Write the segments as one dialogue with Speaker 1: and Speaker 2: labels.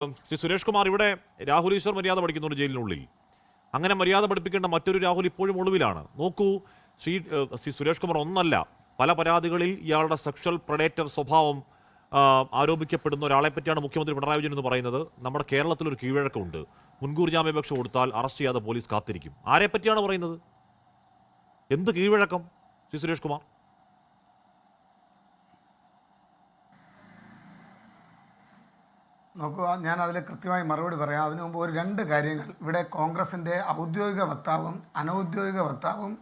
Speaker 1: ശ്രീ സുരേഷ് കുമാർ, ഇവിടെ രാഹുൽ ഈശ്വർ മര്യാദ പഠിക്കുന്നുണ്ട് ജയിലിനുള്ളിൽ. അങ്ങനെ മര്യാദ പഠിപ്പിക്കേണ്ട മറ്റൊരു രാഹുൽ ഇപ്പോഴും ഒളിവിലാണ്. നോക്കൂ ശ്രീ സുരേഷ് കുമാർ, ഒന്നല്ല പല പരാതികളിൽ ഇയാളുടെ സെക്ഷൽ പ്രഡേറ്റർ സ്വഭാവം ആരോപിക്കപ്പെടുന്ന ഒരാളെ പറ്റിയാണ് മുഖ്യമന്ത്രി പിണറായി വിജയൻ എന്ന് പറയുന്നത്. നമ്മുടെ കേരളത്തിലൊരു കീഴ്വഴക്കമുണ്ട്. മുൻകൂർ ജാമ്യാപേക്ഷ കൊടുത്താൽ അറസ്റ്റ് ചെയ്യാതെ പോലീസ് കാത്തിരിക്കും. ആരെ പറ്റിയാണ് പറയുന്നത്? എന്ത് കീഴ്വഴക്കം ശ്രീ സുരേഷ് കുമാർ?
Speaker 2: നോക്കുക, ഞാൻ അതിൽ കൃത്യമായി മറുപടി പറയാം. അതിനു മുമ്പ് രണ്ട് കാര്യങ്ങൾ. ഇവിടെ കോൺഗ്രസിൻ്റെ ഔദ്യോഗിക വക്താവും അനൗദ്യോഗിക വക്താവും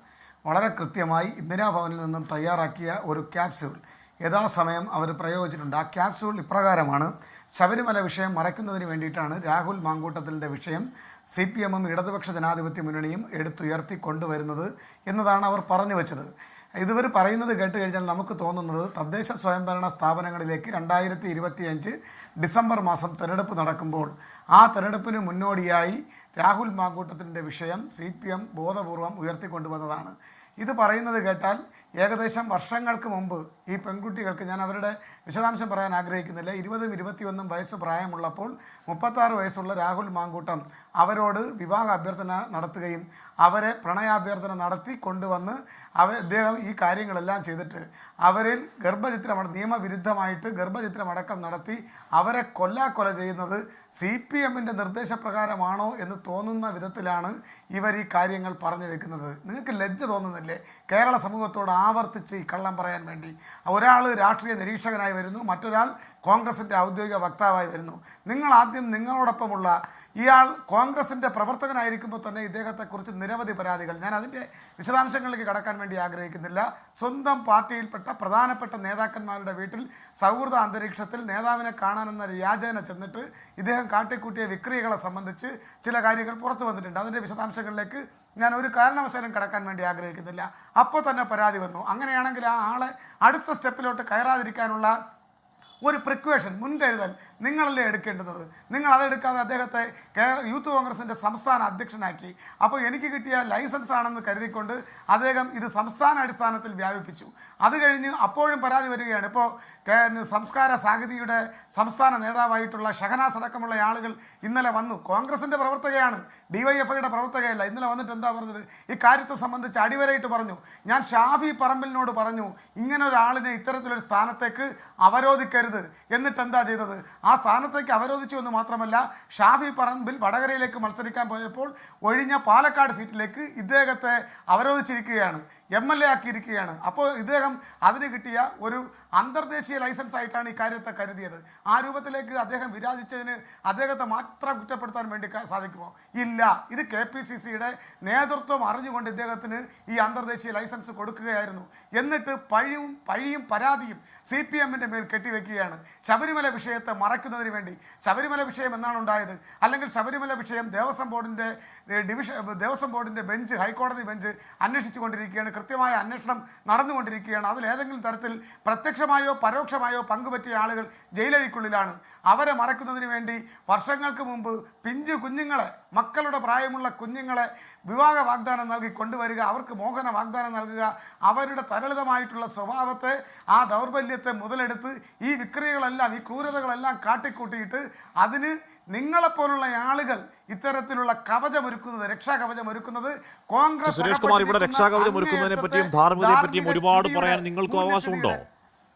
Speaker 2: വളരെ കൃത്യമായി ഇന്ദിരാഭവനിൽ നിന്നും തയ്യാറാക്കിയ ഒരു ക്യാപ്സ്യൂൾ യഥാസമയം അവർ പ്രയോഗിച്ചിട്ടുണ്ട്. ആ ക്യാപ്സ്യൂൾ ഇപ്രകാരമാണ്: ശബരിമല വിഷയം മറയ്ക്കുന്നതിന് വേണ്ടിയിട്ടാണ് രാഹുൽ മാങ്കൂട്ടത്തിലിൻ്റെ വിഷയം CPM-ഉം ഇടതുപക്ഷ ജനാധിപത്യ മുന്നണിയും എടുത്തുയർത്തി കൊണ്ടുവരുന്നത് എന്നതാണ് അവർ പറഞ്ഞു വെച്ചത്. ഇവർ പറയുന്നത് കേട്ട് കഴിഞ്ഞാൽ നമുക്ക് തോന്നുന്നത് തദ്ദേശ സ്വയംഭരണ സ്ഥാപനങ്ങളിലേക്ക് 2025 ഡിസംബർ മാസം തെരഞ്ഞെടുപ്പ് നടക്കുമ്പോൾ ആ തെരഞ്ഞെടുപ്പിന് മുന്നോടിയായി രാഹുൽ മാങ്കൂട്ടത്തിൻ്റെ വിഷയം CPM ബോധപൂർവം ഉയർത്തിക്കൊണ്ടുവന്നതാണ്. ഇത് പറയുന്നത് കേട്ടാൽ ഏകദേശം വർഷങ്ങൾക്ക് മുമ്പ് ഈ പെൺകുട്ടികൾക്ക്, ഞാൻ അവരുടെ വിശദാംശം പറയാൻ ആഗ്രഹിക്കുന്നില്ല, 20ഉം 21ഉം വയസ്സ് പ്രായമുള്ളപ്പോൾ 36 വയസ്സുള്ള രാഹുൽ മാങ്കൂട്ടം അവരോട് വിവാഹ അഭ്യർത്ഥന നടത്തുകയും അവരെ പ്രണയാഭ്യർത്ഥന നടത്തി കൊണ്ടുവന്ന് അദ്ദേഹം ഈ കാര്യങ്ങളെല്ലാം ചെയ്തിട്ട് അവരിൽ നിയമവിരുദ്ധമായിട്ട് ഗർഭചിത്രമടക്കം നടത്തി അവരെ കൊല ചെയ്യുന്നത് CPM-ൻ്റെ നിർദ്ദേശപ്രകാരമാണോ എന്ന് തോന്നുന്ന വിധത്തിലാണ് ഇവർ ഈ കാര്യങ്ങൾ പറഞ്ഞു വെക്കുന്നത്. നിങ്ങൾക്ക് ലജ്ജ തോന്നുന്നില്ല? കേരള സമൂഹത്തോട് ആവർത്തിച്ച് ഈ കള്ളം പറയാൻ വേണ്ടി ഒരാൾ രാഷ്ട്രീയ നിരീക്ഷകനായി വരുന്നു, മറ്റൊരാൾ കോൺഗ്രസിൻ്റെ ഔദ്യോഗിക വക്താവായി വരുന്നു. നിങ്ങൾ ആദ്യം നിങ്ങളോടൊപ്പമുള്ള ഇയാൾ കോൺഗ്രസിൻ്റെ പ്രവർത്തകനായിരിക്കുമ്പോൾ തന്നെ ഇദ്ദേഹത്തെക്കുറിച്ച് നിരവധി പരാതികൾ, ഞാൻ അതിൻ്റെ വിശദാംശങ്ങളിലേക്ക് കടക്കാൻ വേണ്ടി ആഗ്രഹിക്കുന്നില്ല, സ്വന്തം പാർട്ടിയിൽപ്പെട്ട പ്രധാനപ്പെട്ട നേതാക്കന്മാരുടെ വീട്ടിൽ സൗഹൃദ അന്തരീക്ഷത്തിൽ നേതാവിനെ കാണാനെന്ന വ്യാജേന ചെന്നിട്ട് ഇദ്ദേഹം കാട്ടിക്കൂട്ടിയ വിക്രിയകളെ സംബന്ധിച്ച് ചില കാര്യങ്ങൾ പുറത്തു വന്നിട്ടുണ്ട്. അതിൻ്റെ വിശദാംശങ്ങളിലേക്ക് ഞാൻ ഒരു കാരണവശാലും കടക്കാൻ വേണ്ടി ആഗ്രഹിക്കുന്നില്ല. അപ്പോൾ തന്നെ പരാതി വന്നു. അങ്ങനെയാണെങ്കിൽ ആ ആളെ അടുത്ത സ്റ്റെപ്പിലോട്ട് കയറാതിരിക്കാനുള്ള ഒരു പ്രിക്വേഷൻ, മുൻകരുതൽ നിങ്ങളല്ലേ എടുക്കേണ്ടത്. നിങ്ങൾ അതെടുക്കാതെ അദ്ദേഹത്തെ യൂത്ത് കോൺഗ്രസിൻ്റെ സംസ്ഥാന അധ്യക്ഷനാക്കി. അപ്പോൾ എനിക്ക് കിട്ടിയ ലൈസൻസ് ആണെന്ന് കരുതിക്കൊണ്ട് അദ്ദേഹം ഇത് സംസ്ഥാന അടിസ്ഥാനത്തിൽ വ്യാപിപ്പിച്ചു. അത് കഴിഞ്ഞ് അപ്പോഴും പരാതി വരികയാണ്. ഇപ്പോൾ സംസ്കാര സാഹിതിയുടെ സംസ്ഥാന നേതാവായിട്ടുള്ള ഷഹനാസ് അടക്കമുള്ള ആളുകൾ ഇന്നലെ വന്നു. കോൺഗ്രസിൻ്റെ പ്രവർത്തകയാണ്, DYFIയുടെ പ്രവർത്തകയല്ല. ഇന്നലെ വന്നിട്ട് എന്താ പറഞ്ഞത്? ഈ കാര്യത്തെ സംബന്ധിച്ച് അടിവരയിട്ട് പറഞ്ഞു. ഞാൻ ഷാഫി പറമ്പിലിനോട് പറഞ്ഞു ഇങ്ങനെ ഒരാളിനെ ഇത്തരത്തിലൊരു സ്ഥാനത്തേക്ക് അവരോധിക്കരുത്. എന്നിട്ട് എന്താ ചെയ്തത്? ആ സ്ഥാനത്തേക്ക് അവരോധിച്ചു എന്ന് മാത്രമല്ല, ഷാഫി പറമ്പിൽ വടകരയിലേക്ക് മത്സരിക്കാൻ പോയപ്പോൾ ഒഴിഞ്ഞ പാലക്കാട് സീറ്റിലേക്ക് ഇദ്ദേഹത്തെ അവരോധിച്ചിരിക്കുകയാണ്, MLA ആക്കിയിരിക്കുകയാണ്. അപ്പോൾ ഇദ്ദേഹം അതിന് കിട്ടിയ ഒരു അന്തർദേശീയ ലൈസൻസ് ആയിട്ടാണ് ഈ കാര്യത്തെ കരുതിയത്. ആ രൂപത്തിലേക്ക് അദ്ദേഹം വിരാജിച്ചതിന് അദ്ദേഹത്തെ മാത്രം കുറ്റപ്പെടുത്താൻ വേണ്ടി സാധിക്കുമോ? ഇല്ല. ഇത് KPCCയുടെ നേതൃത്വം അറിഞ്ഞുകൊണ്ട് ഇദ്ദേഹത്തിന് ഈ അന്തർദേശീയ ലൈസൻസ് കൊടുക്കുകയായിരുന്നു. എന്നിട്ട് പഴിയും പരാതിയും CPM-ൻ്റെ മേൽ കെട്ടിവെക്കുകയാണ്. ശബരിമല വിഷയത്തെ മറയ്ക്കുന്നതിന് വേണ്ടി. ശബരിമല വിഷയം എന്നാണ് ഉണ്ടായത്? അല്ലെങ്കിൽ ശബരിമല വിഷയം ദേവസ്വം ബോർഡിൻ്റെ ബെഞ്ച്, ഹൈക്കോടതി ബെഞ്ച് അന്വേഷിച്ചു കൊണ്ടിരിക്കുകയാണ്. കൃത്യമായ അന്വേഷണം നടന്നുകൊണ്ടിരിക്കുകയാണ്. അതിലേതെങ്കിലും തരത്തിൽ പ്രത്യക്ഷമായോ പരോക്ഷമായോ പങ്കുപറ്റിയ ആളുകൾ ജയിലഴിക്കുള്ളിലാണ്. അവരെ മറയ്ക്കുന്നതിന് വേണ്ടി വർഷങ്ങൾക്ക് മുമ്പ് പിഞ്ചു കുഞ്ഞുങ്ങളെ, മക്കളുടെ പ്രായമുള്ള കുഞ്ഞുങ്ങളെ വിവാഹ വാഗ്ദാനം നൽകി കൊണ്ടുവരിക, അവർക്ക് മോഹന വാഗ്ദാനം നൽകുക, അവരുടെ തരളിതമായിട്ടുള്ള സ്വഭാവത്തെ, ആ ദൗർബല്യത്തെ മുതലെടുത്ത് ഈ വിക്രിയകളെല്ലാം, ഈ ക്രൂരതകളെല്ലാം കാട്ടിക്കൂട്ടിയിട്ട് അതിന് നിങ്ങളെപ്പോലുള്ള ആളുകൾ ഇത്തരത്തിലുള്ള കവചമൊരുക്കുന്നത്, രക്ഷാകവചമൊരുക്കുന്നത് കോൺഗ്രസ്.
Speaker 1: സുരേഷ് കുമാർ, ഇവിടെ രക്ഷാകവചം ഒരുക്കുന്നതിനെ പറ്റിയും ധാർമ്മികതയെ പറ്റിയും ഒരുപാട് പറയാൻ നിങ്ങൾക്ക് അവകാശമുണ്ടോ?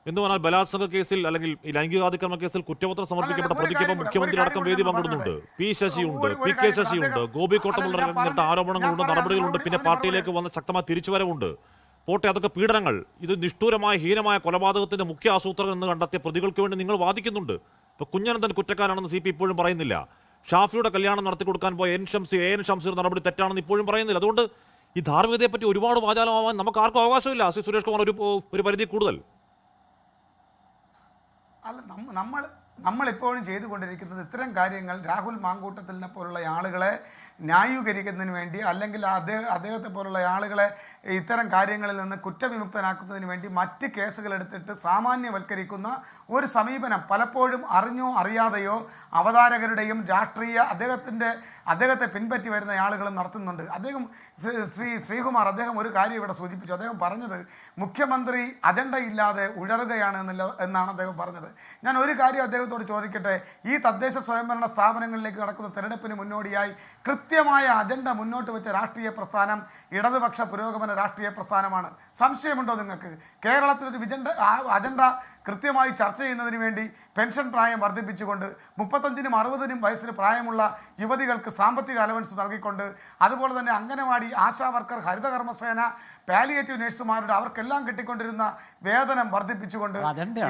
Speaker 1: എന്ന് പറഞ്ഞാൽ ബലാത്സംഗ കേസിൽ അല്ലെങ്കിൽ ലൈംഗികാതിക്രമ കേസിൽ കുറ്റപത്രം സമർപ്പിക്കപ്പെട്ട പ്രതിക്കൊപ്പം മുഖ്യമന്ത്രി അടക്കം വേദി പങ്കിടുന്നുണ്ട്. P. ശശിയുണ്ട്, PK ശശിയുണ്ട്, ഗോപി കോട്ടമുള്ള ആരോപണങ്ങളുണ്ട്, നടപടികളുണ്ട്, പിന്നെ പാർട്ടിയിലേക്ക് വന്ന ശക്തമായ തിരിച്ചുവരവുണ്ട്. പോട്ടെ, അതൊക്കെ പീഡനങ്ങൾ. ഇത് നിഷ്ഠൂരമായ ഹീനമായ കൊലപാതകത്തിന്റെ മുഖ്യ ആസൂത്രകൻ എന്ന് കണ്ടെത്തിയ പ്രതികൾക്ക് വേണ്ടി നിങ്ങൾ വാദിക്കുന്നുണ്ട്. ഇപ്പോൾ കുഞ്ഞനന്തൻ കുറ്റക്കാരാണെന്ന് CP ഇപ്പോഴും പറയുന്നില്ല. ഷാഫിയുടെ കല്യാണം നടത്തി കൊടുക്കാൻ പോയ AN ഷംസീർ നടപടി തെറ്റാണെന്ന് ഇപ്പോഴും പറയുന്നില്ല. അതുകൊണ്ട് ഈ ധാർമ്മികതയെ പറ്റി ഒരുപാട് വാചാലമാവാൻ നമുക്ക് ആർക്കും അവകാശമില്ല. ശ്രീ സുരേഷ് കുമാർ, ഒരു പരിധി കൂടുതൽ.
Speaker 2: അല്ല, നമ്മളിപ്പോഴും ചെയ്തുകൊണ്ടിരിക്കുന്നത് ഇത്തരം കാര്യങ്ങൾ രാഹുൽ മാങ്കൂട്ടത്തിനെ പോലുള്ള ആളുകളെ ന്യായീകരിക്കുന്നതിന് വേണ്ടി, അല്ലെങ്കിൽ അദ്ദേഹത്തെ പോലുള്ള ആളുകളെ ഇത്തരം കാര്യങ്ങളിൽ നിന്ന് കുറ്റവിമുക്തനാക്കുന്നതിന് വേണ്ടി മറ്റ് കേസുകൾ എടുത്തിട്ട് സാമാന്യവൽക്കരിക്കുന്ന ഒരു സമീപനം പലപ്പോഴും അറിഞ്ഞോ അറിയാതെയോ അവതാരകരുടെയും അദ്ദേഹത്തെ പിൻപറ്റി വരുന്ന ആളുകളും നടത്തുന്നുണ്ട്. ശ്രീകുമാർ ഒരു കാര്യം ഇവിടെ സൂചിപ്പിച്ചു. അദ്ദേഹം പറഞ്ഞത് മുഖ്യമന്ത്രി അജണ്ടയില്ലാതെ ഉഴറുകയാണ് എന്നാണ് അദ്ദേഹം പറഞ്ഞത്. ഞാൻ ഒരു കാര്യം അദ്ദേഹത്തോട് അദ്ദേഹത്തോട് ചോദിക്കട്ടെ, ഈ തദ്ദേശ സ്വയംഭരണ സ്ഥാപനങ്ങളിലേക്ക് നടക്കുന്ന തെരഞ്ഞെടുപ്പിന് മുന്നോടിയായി കൃത്യമായ അജണ്ട മുന്നോട്ട് വെച്ച രാഷ്ട്രീയ പ്രസ്ഥാനം ഇടതുപക്ഷ പുരോഗമന രാഷ്ട്രീയ പ്രസ്ഥാനമാണ്. സംശയമുണ്ടോ നിങ്ങൾക്ക്? കേരളത്തിലൊരു അജണ്ട കൃത്യമായി ചർച്ച ചെയ്യുന്നതിന് വേണ്ടി പെൻഷൻ പ്രായം വർദ്ധിപ്പിച്ചുകൊണ്ട് 35-നും 60-നും വയസ്സിന് പ്രായമുള്ള യുവതികൾക്ക് സാമ്പത്തിക അലവൻസ് നൽകിക്കൊണ്ട്, അതുപോലെ തന്നെ അംഗനവാടി, ആശാ വർക്കർ, ഹരിതകർമ്മസേന, പാലിയേറ്റീവ് നഴ്സുമാരുടെ അവർക്കെല്ലാം കിട്ടിക്കൊണ്ടിരുന്ന വേതനം വർദ്ധിപ്പിച്ചുകൊണ്ട്,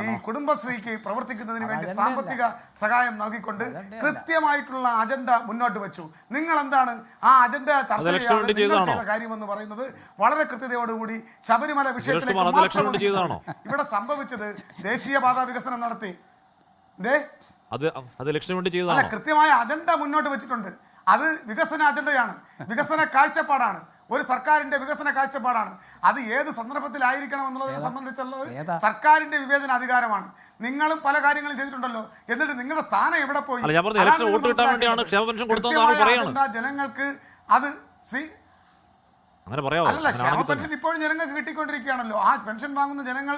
Speaker 2: ഈ കുടുംബശ്രീക്ക് പ്രവർത്തിക്കുന്നതിന് വേണ്ടി സാമ്പത്തിക സഹായം നൽകിക്കൊണ്ട് കൃത്യമായിട്ടുള്ള അജണ്ട മുന്നോട്ട് വെച്ചു. നിങ്ങൾ എന്താണ് ആ അജണ്ട ചർച്ച ചെയ്യാതെ നിങ്ങൾ ചെയ്ത കാര്യമെന്ന് പറയുന്നത്? വളരെ കൃത്യതയോടുകൂടി ശബരിമല വിഷയത്തിലേക്ക് ഇവിടെ സംഭവിച്ചത് ദേശീയപാത വികസനം നടത്തി. കൃത്യമായ അജണ്ട മുന്നോട്ട് വെച്ചിട്ടുണ്ട്. അത് വികസന അജണ്ടയാണ്, വികസന കാഴ്ചപ്പാടാണ്, ഒരു സർക്കാരിന്റെ വികസന കാഴ്ചപ്പാടാണ്. അത് ഏത് സന്ദർഭത്തിലായിരിക്കണം എന്നുള്ളതിനെ സംബന്ധിച്ചുള്ളത് സർക്കാരിന്റെ വിവേചന അധികാരമാണ്. നിങ്ങളും പല കാര്യങ്ങളും ചെയ്തിട്ടുണ്ടല്ലോ, എന്നിട്ട് നിങ്ങളുടെ സ്ഥാനം എവിടെ പോയി? ജനങ്ങൾക്ക് അത് അല്ല, ക്ഷേമ പെൻഷൻ ഇപ്പോഴും ജനങ്ങൾക്ക് കിട്ടിക്കൊണ്ടിരിക്കുകയാണല്ലോ. ആ പെൻഷൻ വാങ്ങുന്ന ജനങ്ങൾ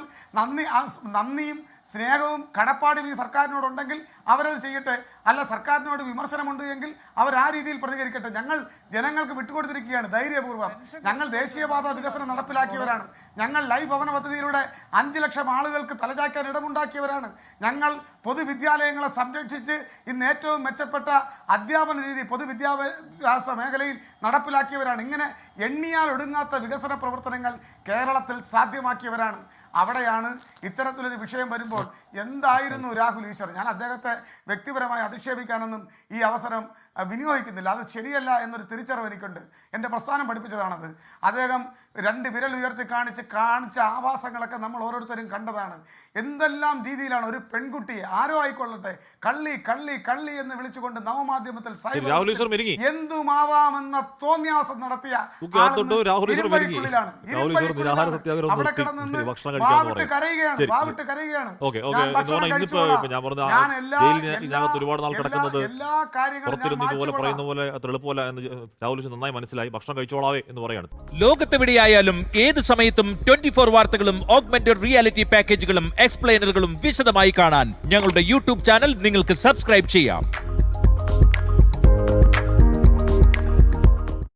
Speaker 2: നന്ദിയും സ്നേഹവും കടപ്പാടും ഈ സർക്കാരിനോടുണ്ടെങ്കിൽ അവരത് ചെയ്യട്ടെ. അല്ല, സർക്കാരിനോട് വിമർശനമുണ്ട് എങ്കിൽ അവർ ആ രീതിയിൽ പ്രതികരിക്കട്ടെ. ഞങ്ങൾ ജനങ്ങൾക്ക് വിട്ടുകൊടുത്തിരിക്കുകയാണ് ധൈര്യപൂർവ്വം. ഞങ്ങൾ ദേശീയപാത വികസനം നടപ്പിലാക്കിയവരാണ്. ഞങ്ങൾ ലൈഫ് ഭവന പദ്ധതിയിലൂടെ 5 ലക്ഷം ആളുകൾക്ക് തലചായ്ക്കാൻ ഇടമുണ്ടാക്കിയവരാണ്. ഞങ്ങൾ പൊതുവിദ്യാലയങ്ങളെ സംരക്ഷിച്ച് ഇന്ന് ഏറ്റവും മെച്ചപ്പെട്ട അധ്യാപന രീതി പൊതുവിദ്യാഭ്യാസ മേഖലയിൽ നടപ്പിലാക്കിയവരാണ്. ഇങ്ങനെ എണ്ണിയാൽ ഒടുങ്ങാത്ത വികസന പ്രവർത്തനങ്ങൾ കേരളത്തിൽ സാധ്യമാക്കിയവരാണ്. അവിടെയാണ് ഇത്തരത്തിലൊരു വിഷയം വരുമ്പോൾ എന്തായിരുന്നു രാഹുൽ ഈശ്വർ? ഞാൻ അദ്ദേഹത്തെ വ്യക്തിപരമായി അധിക്ഷേപിക്കാനൊന്നും ഈ അവസരം വിനിയോഗിക്കുന്നില്ല. അത് ശരിയല്ല എന്നൊരു തിരിച്ചറിവ് എനിക്കുണ്ട്. എൻ്റെ പ്രസ്ഥാനം പഠിപ്പിച്ചതാണത്. അദ്ദേഹം 2 വിരൽ ഉയർത്തി കാണിച്ച ആവാസങ്ങളൊക്കെ നമ്മൾ ഓരോരുത്തരും കണ്ടതാണ്. എന്തെല്ലാം രീതിയിലാണ് ഒരു പെൺകുട്ടിയെ, ആരോ ആയിക്കൊള്ളട്ടെ, കള്ളി കള്ളി കള്ളി എന്ന് വിളിച്ചുകൊണ്ട് നവമാധ്യമത്തിൽ എന്തുമാവാമെന്ന തോന്നിയാസം നടത്തിയ ഇരുമ്പഴിക്കുള്ളിലാണ്. അവിടെ കിടന്ന് വാവിട്ട് കരയുകയാണ്. എല്ലാ കാര്യങ്ങളും
Speaker 1: ഇതുപോലെ പറയുന്ന പോലെ അത്ര എളുപ്പമല്ല എന്ന് രാഹുൽ നന്നായി മനസ്സിലായി. ഭക്ഷണം കഴിച്ചോളാവേ എന്ന് പറയാണ്.
Speaker 3: ലോകത്തെവിടെയായാലും ഏത് സമയത്തും 24 വാർത്തകളും ഓഗ്മെന്റഡ് റിയാലിറ്റി പാക്കേജുകളും എക്സ്പ്ലെയിനറുകളും വിശദമായി കാണാൻ ഞങ്ങളുടെ യൂട്യൂബ് ചാനൽ നിങ്ങൾക്ക് സബ്സ്ക്രൈബ് ചെയ്യാം.